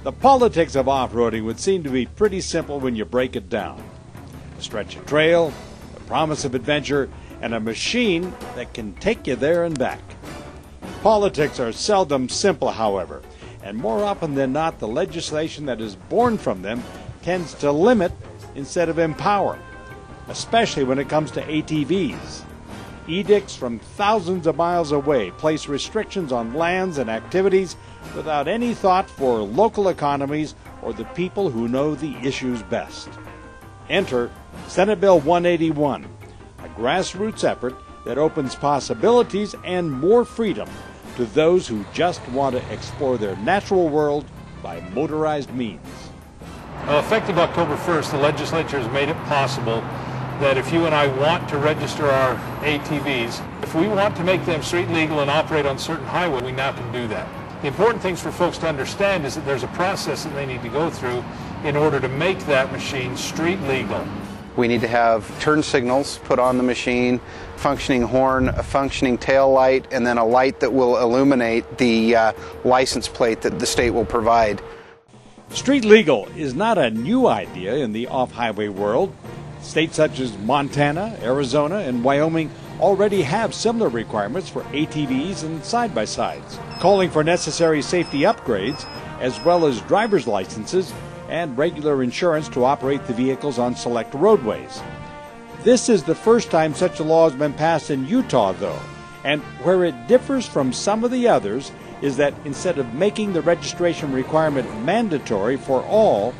The politics of off-roading would seem to be pretty simple when you break it down. A stretch of trail, a promise of adventure, and a machine that can take you there and back. Politics are seldom simple, however, and more often than not, the legislation that is born from them tends to limit instead of empower, especially when it comes to ATVs. Edicts from thousands of miles away place restrictions on lands and activities without any thought for local economies or the people who know the issues best. Enter Senate Bill 181, a grassroots effort that opens possibilities and more freedom to those who just want to explore their natural world by motorized means. Effective October 1st, the legislature has made it possible that if you and I want to register our ATVs, if we want to make them street legal and operate on certain highways, we now can do that. The important things for folks to understand is that there's a process that they need to go through in order to make that machine street legal. We need to have turn signals put on the machine, functioning horn, a functioning tail light, and then a light that will illuminate the license plate that the state will provide. Street legal is not a new idea in the off-highway world. States such as Montana, Arizona, and Wyoming already have similar requirements for ATVs and side-by-sides, calling for necessary safety upgrades as well as driver's licenses and regular insurance to operate the vehicles on select roadways. This is the first time such a law has been passed in Utah, though, and where it differs from some of the others is that instead of making the registration requirement mandatory for all,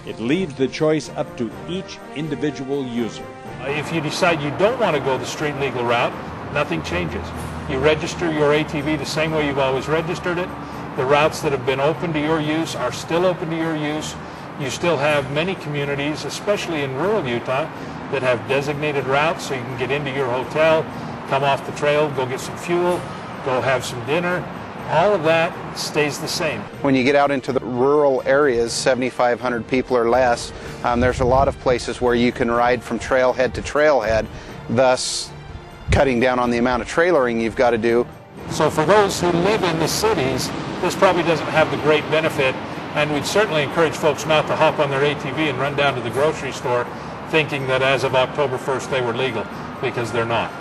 it leaves the choice up to each individual user. If you decide you don't want to go the street legal route, nothing changes. You register your ATV the same way you've always registered it. The routes that have been open to your use are still open to your use. You still have many communities, especially in rural Utah, that have designated routes so you can get into your hotel, come off the trail, go get some fuel, go have some dinner. All of that stays the same. When you get out into the rural areas, 7,500 people or less, there's a lot of places where you can ride from trailhead to trailhead, thus cutting down on the amount of trailering you've got to do. So for those who live in the cities, this probably doesn't have the great benefit, and we'd certainly encourage folks not to hop on their ATV and run down to the grocery store thinking that as of October 1st they were legal, because they're not.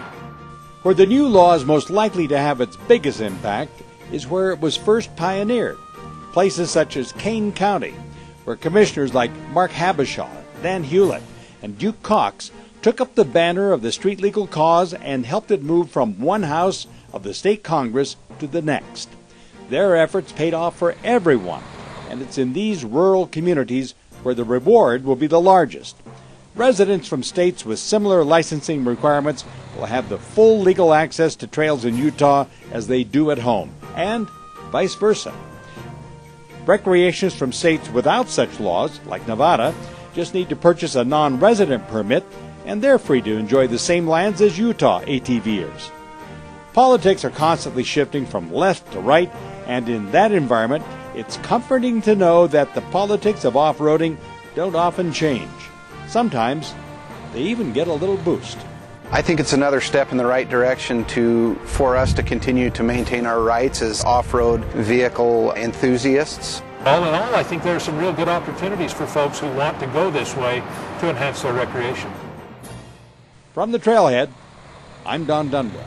Where the new law is most likely to have its biggest impact is where it was first pioneered, places such as Kane County, where commissioners like Mark Habishaw, Dan Hewlett, and Duke Cox took up the banner of the street legal cause and helped it move from one house of the state Congress to the next. Their efforts paid off for everyone, and it's in these rural communities where the reward will be the largest. Residents from states with similar licensing requirements will have the full legal access to trails in Utah as they do at home, and vice versa. Recreationists from states without such laws, like Nevada, just need to purchase a non-resident permit, and they're free to enjoy the same lands as Utah ATVers. Politics are constantly shifting from left to right, and in that environment, it's comforting to know that the politics of off-roading don't often change. Sometimes they even get a little boost. I think it's another step in the right direction for us to continue to maintain our rights as off-road vehicle enthusiasts. All in all, I think there are some real good opportunities for folks who want to go this way to enhance their recreation. From the trailhead, I'm Don Dunbar.